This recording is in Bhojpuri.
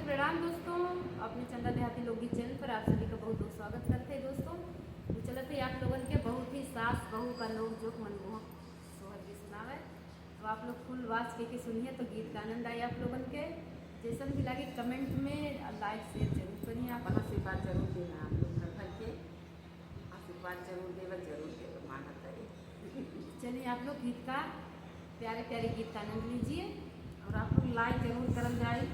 प्रणाम दोस्तों। अपने चंदा देहाती लोकगीत चैनल पर आप सभी का बहुत बहुत स्वागत करते हैं दोस्तों। तो चलते हैं आप लोगन के बहुत ही सास बहू का नोक जोक मनमोहक सोहर की सुनावे। तो आप लोग फुल वाच के सुनिए तो गीत का आनंद आए आप लोगन के। जैसन भी लगे कमेंट में लाइक शेयर जरूर करिए। आप आशीर्वाद जरूर देना। आप लोग घर भर के आशीर्वाद जरूर देव माना करिए। चलिए आप लोग गीत का प्यारे प्यारे गीत का आनंद लीजिए और आप लोग लाइक जरूर करल जाए।